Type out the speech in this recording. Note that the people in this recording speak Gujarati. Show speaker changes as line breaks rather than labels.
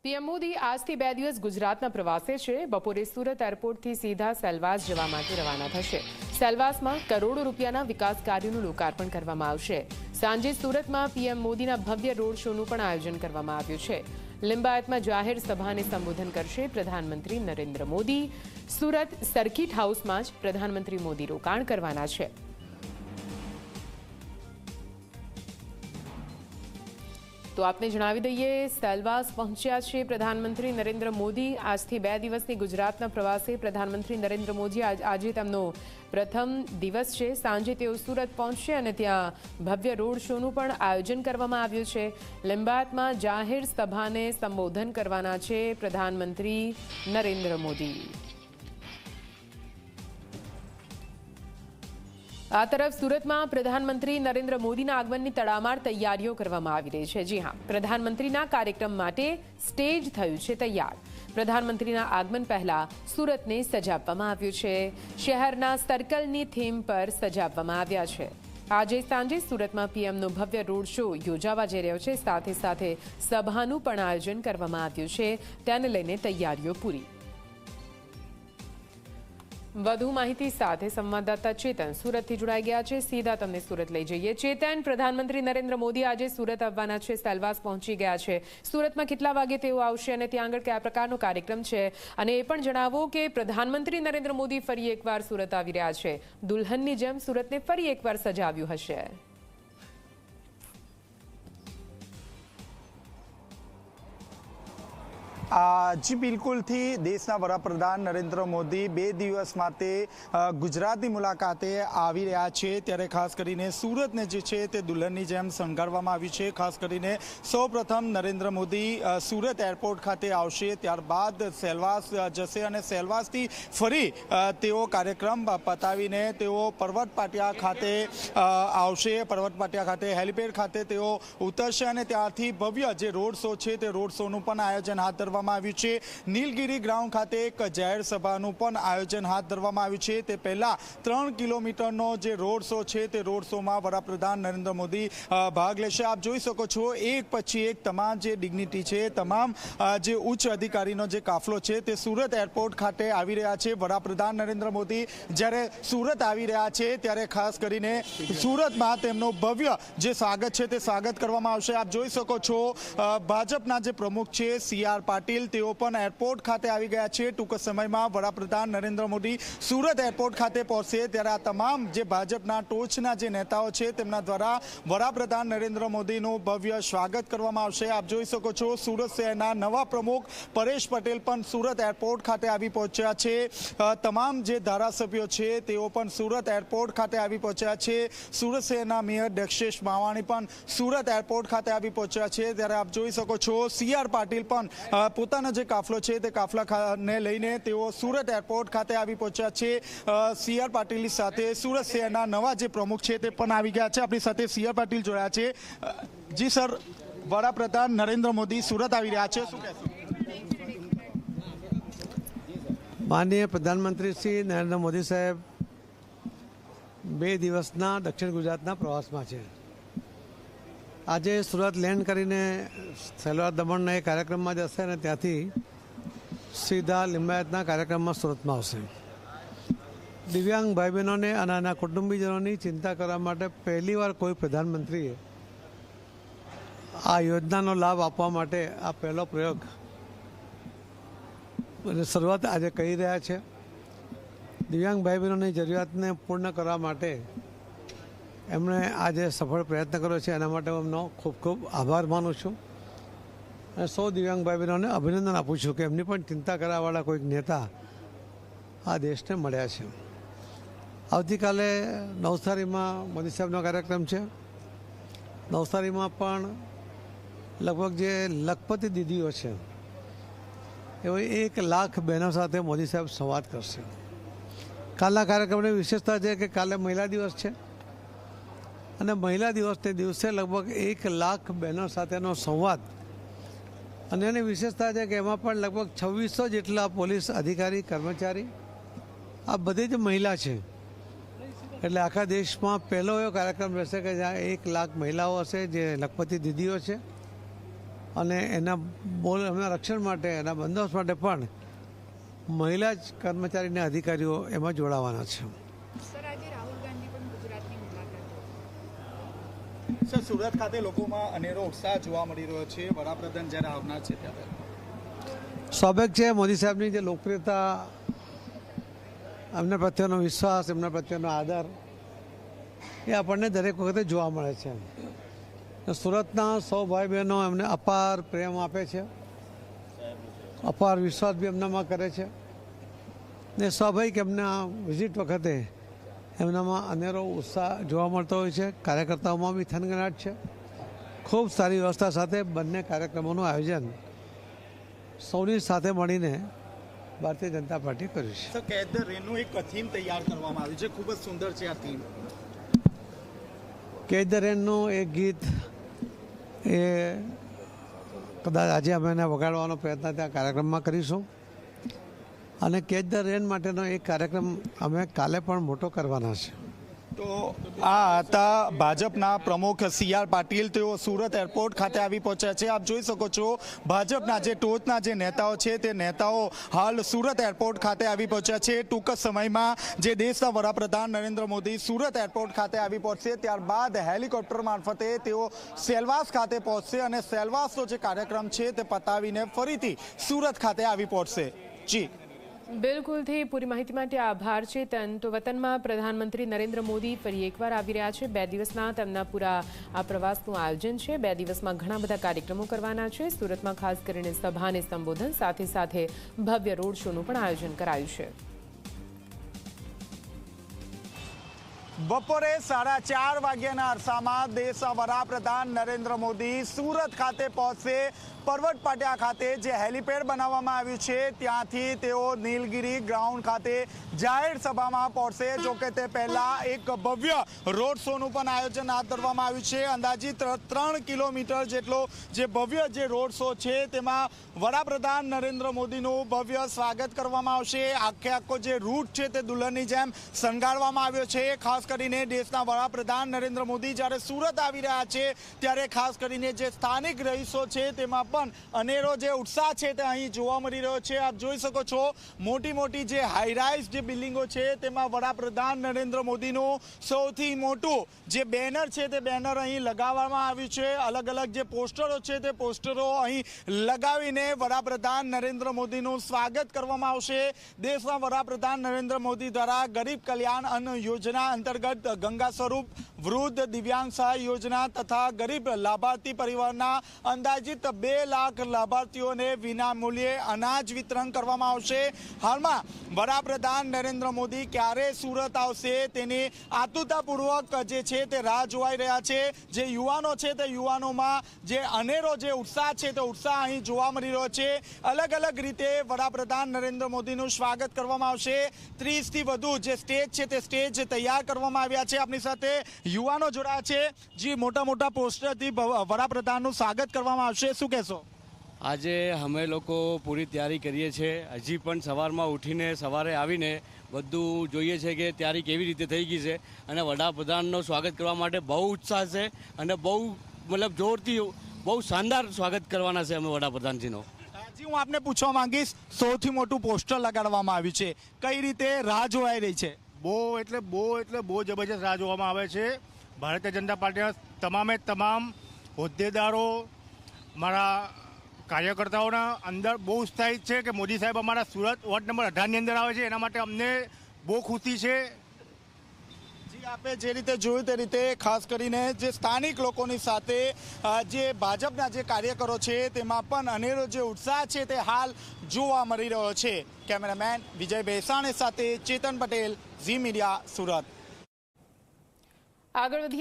પીએમ મોદી આજથી 2 દિવસ ગુજરાતના પ્રવાસે છે। બપોરે સુરત એરપોર્ટથી સીધા સેલવાસ જવા માટે રવાના થશે। સેલવાસમાં કરોડો રૂપિયાના વિકાસ કાર્યોનું લોકાર્પણ કરવામાં આવશે। સાંજે સુરતમાં પીએમ મોદીના ભવ્ય રોડ શોનું પણ આયોજન કરવામાં આવ્યું છે। લિંબાયતમાં જાહેર સભાને સંબોધન કરશે પ્રધાનમંત્રી નરેન્દ્ર મોદી। સુરત સર્કિટ હાઉસમાં જ પ્રધાનમંત્રી મોદી રોકાણ કરવાના છે। તો આપને જણાવી દઈએ, સેલવાસ પહોંચ્યા છે પ્રધાનમંત્રી નરેન્દ્ર મોદી। આજથી 2 દિવસની ગુજરાતના પ્રવાસે પ્રધાનમંત્રી નરેન્દ્ર મોદી આજે તેમનો પ્રથમ દિવસ છે। સાંજે તેઓ સુરત પહોંચશે અને ત્યાં ભવ્ય રોડ શોનું પણ આયોજન કરવામાં આવ્યું છે। લિંબાયતમાં જાહેર સભાને સંબોધન કરવાના છે પ્રધાનમંત્રી નરેન્દ્ર મોદી। આ તરફ સુરતમાં પ્રધાનમંત્રી નરેન્દ્ર મોદીના આગમનની તડામાર તૈયારીઓ કરવામાં આવી રહી છે। જી હા, પ્રધાનમંત્રીના કાર્યક્રમ માટે સ્ટેજ થયું છે તૈયાર। પ્રધાનમંત્રીના આગમન પહેલા સુરતને સજાવવામાં આવ્યું છે। શહેરના સર્કલની થીમ પર સજાવવામાં આવ્યા છે। આજે સાંજે સુરતમાં પીએમનો ભવ્ય રોડ શો યોજાવા જઈ રહ્યો છે। સાથે સાથે સભાનું પણ આયોજન કરવામાં આવ્યું છે। તેને લઈને તૈયારીઓ પૂરી। વધુ માહિતી સાથે સંવાદદાતા ચેતન સુરતથી જોડાઈ ગયા છે। સીધા તમને સુરત લઈ જઈએ। ચેતન, પ્રધાનમંત્રી નરેન્દ્ર મોદી આજે સુરત આવવાના છે, સેલવાસ પહોંચી ગયા છે। સુરતમાં કેટલા વાગે તેઓ આવશે અને ત્યાં આગળ કયા પ્રકારનો કાર્યક્રમ છે, અને એ પણ જણાવો કે પ્રધાનમંત્રી નરેન્દ્ર મોદી ફરી એકવાર સુરત આવી રહ્યા છે। દુલ્હનની જેમ સુરતને ફરી એકવાર સજાવ્યું હશે।
જી બિલકુલથી દેશના વડાપ્રધાન નરેન્દ્ર મોદી 2 દિવસ માટે ગુજરાતની મુલાકાતે આવી રહ્યા છે। ત્યારે ખાસ કરીને સુરતને જે છે તે દુલ્હનની જેમ શણગારવામાં આવ્યું છે। ખાસ કરીને સૌપ્રથમ નરેન્દ્ર મોદી સુરત એરપોર્ટ ખાતે આવશે, ત્યારબાદ સેલવાસ જશે અને સેલવાસથી ફરી તેઓ કાર્યક્રમ પતાવીને તેઓ પર્વત પાટિયા ખાતે આવશે। પર્વત પાટિયા ખાતે હેલિપેડ ખાતે તેઓ ઉતરશે અને ત્યારથી ભવ્ય જે રોડ શો છે તે રોડ શોનું પણ આયોજન હાથ ધરવામાં આવ્યું છે। નીલગિરી ગ્રાઉન્ડ ખાતે એક જાહેર સભાનું પણ આયોજન હાથ ધરવામાં આવ્યું છે। તે પહેલા 3 કિલોમીટરનો જે રોડ શો છે તે રોડ શોમાં વડાપ્રધાન નરેન્દ્ર મોદી ભાગ લેશે। આપ જોઈ શકો છો, એક પછી એક તમામ જે ડિગ્નિટી છે, તમામ જે ઉચ્ચ અધિકારીનો જે કાફલો છે તે સુરત એરપોર્ટ ખાતે આવી રહ્યા છે। વડાપ્રધાન નરેન્દ્ર મોદી જ્યારે સુરત આવી રહ્યા છે ત્યારે ખાસ કરીને સુરતમાં તેમનો ભવ્ય જે સ્વાગત છે તે સ્વાગત કરવામાં આવશે। આપ જોઈ શકો છો, ભાજપના જે પ્રમુખ છે CR પાટીલ, તેઓ પણ એરપોર્ટ ખાતે આવી ગયા છે। ટૂંક સમયમાં વડાપ્રધાન નરેન્દ્ર મોદી સુરત એરપોર્ટ ખાતે પહોંચશે ત્યારે આ તમામ જે ભાજપના ટોચના જે નેતાઓ છે તેમના દ્વારા વડાપ્રધાન નરેન્દ્ર મોદીનું ભવ્ય સ્વાગત કરવામાં આવશે। આપ જોઈ શકો છો, સુરત શહેરના નવા પ્રમુખ પરેશ પટેલ પણ સુરત એરપોર્ટ ખાતે આવી પહોંચ્યા છે। તમામ જે ધારાસભ્યો છે તેઓ પણ સુરત એરપોર્ટ ખાતે આવી પહોંચ્યા છે। સુરત શહેરના મેયર દક્ષેશ માવાણી પણ સુરત એરપોર્ટ ખાતે આવી પહોંચ્યા છે। ત્યારે આપ જોઈ શકો છો, CR પાટીલ પણ પોતાનો જે કાફલો છે તે કાફલાને લઈને તેઓ સુરત એરપોર્ટ ખાતે આવી પહોંચ્યા છે। CR પાટીલની સાથે સુરત શહેરના નવા જે પ્રમુખ છે તે પણ આવી ગયા છે। આપણી સાથે CR પાટીલ જોડાયા છે। જી સર, વડાપ્રધાન નરેન્દ્ર મોદી સુરત આવી રહ્યા છે, શું કહેશો?
માનનીય પ્રધાનમંત્રી શ્રી નરેન્દ્ર મોદી સાહેબ 2 દિવસના દક્ષિણ ગુજરાતના પ્રવાસમાં છે। આજે સુરત લેન્ડ કરીને સેલવાસ દમણના એ કાર્યક્રમમાં જશે અને ત્યાંથી સીધા લિંબાયતના કાર્યક્રમમાં સુરતમાં આવશે। દિવ્યાંગ ભાઈ બહેનોને અને આના કુટુંબીજનોની ચિંતા કરવા માટે પહેલીવાર કોઈ પ્રધાનમંત્રીએ આ યોજનાનો લાભ આપવા માટે આ પહેલો પ્રયોગ અને શરૂઆત આજે કરી રહ્યા છે। દિવ્યાંગ ભાઈ બહેનોની જરૂરિયાતને પૂર્ણ કરવા માટે એમણે આજે સફળ પ્રયત્ન કર્યો છે। એના માટે હું એમનો ખૂબ ખૂબ આભાર માનું છું અને સૌ દિવ્યાંગ ભાઈ બહેનોને અભિનંદન આપું છું કે એમની પણ ચિંતા કરવાવાળા કોઈક નેતા આ દેશને મળ્યા છે। આવતીકાલે નવસારીમાં મોદી સાહેબનો કાર્યક્રમ છે। નવસારીમાં પણ લગભગ જે લખપતિ દીદીઓ છે એવી 1 લાખ બહેનો સાથે મોદી સાહેબ સંવાદ કરશે। કાલના કાર્યક્રમની વિશેષતા છે કે કાલે મહિલા દિવસ છે અને મહિલા દિવસને દિવસે લગભગ 1 લાખ બહેનો સાથેનો સંવાદ, અને એની વિશેષતા છે કે એમાં પણ લગભગ 2600 જેટલા પોલીસ અધિકારી કર્મચારી આ બધી જ મહિલા છે। એટલે આખા દેશમાં પહેલો એવો કાર્યક્રમ રહેશે કે જ્યાં 1 લાખ મહિલાઓ હશે જે લખપતિ દીદીઓ છે અને એના એમના રક્ષણ માટે, એના બંદોબસ્ત માટે પણ મહિલા જ કર્મચારીને અધિકારીઓ એમાં જોડાવાના છે.
સર, આજે રાહુલ ગાંધી પણ ગુજરાતની મુલાકાત.
સર, સુરત ખાતે લોકોમાં અનેરો ઉત્સાહ જોવા મળી રહ્યો છે વડાપ્રધાન જ્યારે આવનાર છે ત્યારે.
સ્વાભાવિક છે, મોદી સાહેબની જે લોકપ્રિયતા, એમના પ્રત્યેનો વિશ્વાસ, એમના પ્રત્યેનો આદર એ આપણને દરેક વખતે જોવા મળે છે. સુરતના સૌ ભાઈ બહેનો એમને અપાર પ્રેમ આપે છે, અપાર વિશ્વાસ બી એમનામાં કરે છે ને સ્વાભાવિક એમના વિઝિટ વખતે એમનામાં અનેરો ઉત્સાહ જોવા મળતો હોય છે. કાર્યકર્તાઓમાં બી થનગનાટ છે. ખૂબ સારી વ્યવસ્થા સાથે બંને કાર્યક્રમોનું આયોજન સૌની સાથે મળીને ભારતીય જનતા પાર્ટી કર્યું છે.
સર, કેચ ધ રેનનું એક થીમ તૈયાર કરવામાં આવ્યું છે, ખૂબ જ સુંદર છે આ થીમ.
કેચ ધ રેનનું એક ગીત એ કદાચ આજે અમે એને વગાડવાનો પ્રયત્ન ત્યાં કાર્યક્રમમાં કરીશું અને કેચ ધ રેન માટેનો એક કાર્યક્રમ અમે કાલે પણ મોટો કરવાના છે.
તો આ હતા ભાજપના પ્રમુખ CR પાટીલ. તેઓ સુરત એરપોર્ટ ખાતે આવી પહોંચ્યા છે. આપ જોઈ શકો છો ભાજપના જે ટોચના જે નેતાઓ છે તે નેતાઓ હાલ સુરત એરપોર્ટ ખાતે આવી પહોંચ્યા છે. ટૂંક જ સમયમાં જે દેશના વડાપ્રધાન નરેન્દ્ર મોદી સુરત એરપોર્ટ ખાતે આવી પહોંચશે, ત્યારબાદ હેલિકોપ્ટર મારફતે તેઓ સેલવાસ ખાતે પહોંચશે અને સેલવાસનો જે કાર્યક્રમ છે તે પતાવીને ફરીથી સુરત ખાતે આવી પહોંચશે. જી
બિલકુલથી પૂરી માહિતી માટે આભાર ચેતન. તો વતનમાં પ્રધાનમંત્રી નરેન્દ્ર મોદી ફરી એકવાર આવી રહ્યા છે. 2 દિવસના તેમના પૂરા આ પ્રવાસનું આયોજન છે. 2 દિવસમાં ઘણા બધા કાર્યક્રમો કરવાના છે. સુરતમાં ખાસ કરીને સભા અને સંબોધન સાથે સાથે ભવ્ય રોડ શોનું પણ આયોજન કરાયું છે.
બપોરે 4:30 વાગ્યાના અરસામાં દેશના વડાપ્રધાન નરેન્દ્ર મોદી સુરત ખાતે પહોંચશે. પરવટ પાટિયા ખાતે જે હેલિપેડ બનાવવામાં આવ્યું છે ત્યાંથી તેઓ નીલગિરી ગ્રાઉન્ડ ખાતે જાહેર સભામાં પહોંચશે. જોકે તે પહેલા એક ભવ્ય રોડ શોનું પણ આયોજન હાથ ધરવામાં આવ્યું છે. અંદાજિત 3 કિલોમીટર જેટલો જે ભવ્ય જે રોડ શો છે તેમાં વડાપ્રધાન નરેન્દ્ર મોદીનું ભવ્ય સ્વાગત કરવામાં આવશે. આખો જે રૂટ છે તે દુલ્હનની જેમ શણગારવામાં આવ્યો છે. ખાસ કરીને દેશના વડાપ્રધાન નરેન્દ્ર મોદી જ્યારે સુરત આવી રહ્યા છે ત્યારે ખાસ કરીને જે સ્થાનિક રહીશો છે તેમાં પણ અનેરો જે ઉત્સાહ છે તે અહીં જોવા મળી રહ્યો છે. આપ જોઈ શકો છો મોટી મોટી જે હાઈરાઇઝ જે બિલ્ડિંગો છે તેમાં વડાપ્રધાન નરેન્દ્ર મોદીનું સૌથી મોટું જે બેનર છે તે બેનર અહીં લગાવવામાં આવ્યું છે. અલગ અલગ જે પોસ્ટરો છે તે પોસ્ટરો અહીં લગાવીને વડાપ્રધાન નરેન્દ્ર મોદીનું સ્વાગત કરવામાં આવશે. દેશના વડાપ્રધાન નરેન્દ્ર મોદી દ્વારા ગરીબ કલ્યાણ અન્ન યોજના અંતર્ગત ગંગા સ્વરૂપ વૃદ્ધ દિવ્યાંગ સહાય યોજના તથા ગરીબ લાભાર્થી પરિવારના અંદાજિત 2 લાખ લાભાર્થીઓને વિના મૂલ્યે અનાજ વિતરણ કરવામાં આવશે. હાલમાં વડાપ્રધાન નરેન્દ્ર મોદી ક્યારે સુરત આવશે તેની આતુરતાપૂર્વક જે છે તે રાહ જોવાઈ રહ્યા છે. જે યુવાનો છે તે યુવાનોમાં જે અનેરો જે ઉત્સાહ છે તે ઉત્સાહ અહીં જોવા મળી રહ્યો છે. અલગ અલગ રીતે વડાપ્રધાન નરેન્દ્ર મોદીનું સ્વાગત કરવામાં આવશે. 30 થી વધુ જે સ્ટેજ છે તે સ્ટેજ તૈયાર કરવામાં આવ્યા છે. આપણી સાથે યુવાનો જોડાયા છે. જે મોટા મોટા પોસ્ટરથી વડાપ્રધાનનું સ્વાગત કરવામાં આવશે. શું કહેશો?
આજે અમે લોકો પૂરી તૈયારી કરીએ છીએ. હજી પણ સવારમાં ઉઠીને સવારે આવીને બધું જોઈએ છે કે તૈયારી કેવી રીતે થઈ ગઈ છે અને વડાપ્રધાનનું સ્વાગત કરવા માટે બહુ ઉત્સાહ છે અને બહુ મતલબ જોરથી બહુ શાનદાર સ્વાગત કરવાના છે અમે વડાપ્રધાનજીનો.
હું આપને પૂછવા માંગીશ, સૌથી મોટું પોસ્ટર લગાડવામાં આવ્યું છે, કઈ રીતે રાહ જોવાઈ રહી છે?
બહુ જબરજસ્ત રાહ જોવામાં આવે છે. ભારતીય જનતા પાર્ટીના તમામે તમામ હોદ્દેદારો, મારા કાર્યકર્તાઓના અંદર બહુ ઉત્સાહિત છે કે મોદી સાહેબ અમારા સુરત વોર્ડ નંબર 18ની અંદર આવે છે. એના માટે અમને બહુ ખુશી છે.
આપે જે રીતે જોયું તે રીતે ખાસ કરીને જે સ્થાનિક લોકોની સાથે જે ભાજપના જે કાર્યકરો છે તેમાં પણ અનેરો જે ઉત્સાહ છે તે હાલ જોવા મળી રહ્યો છે. કેમેરામેન વિજય બેસાણી સાથે ચેતન પટેલ, ઝી મીડિયા, સુરત.
આગળ વધીએ.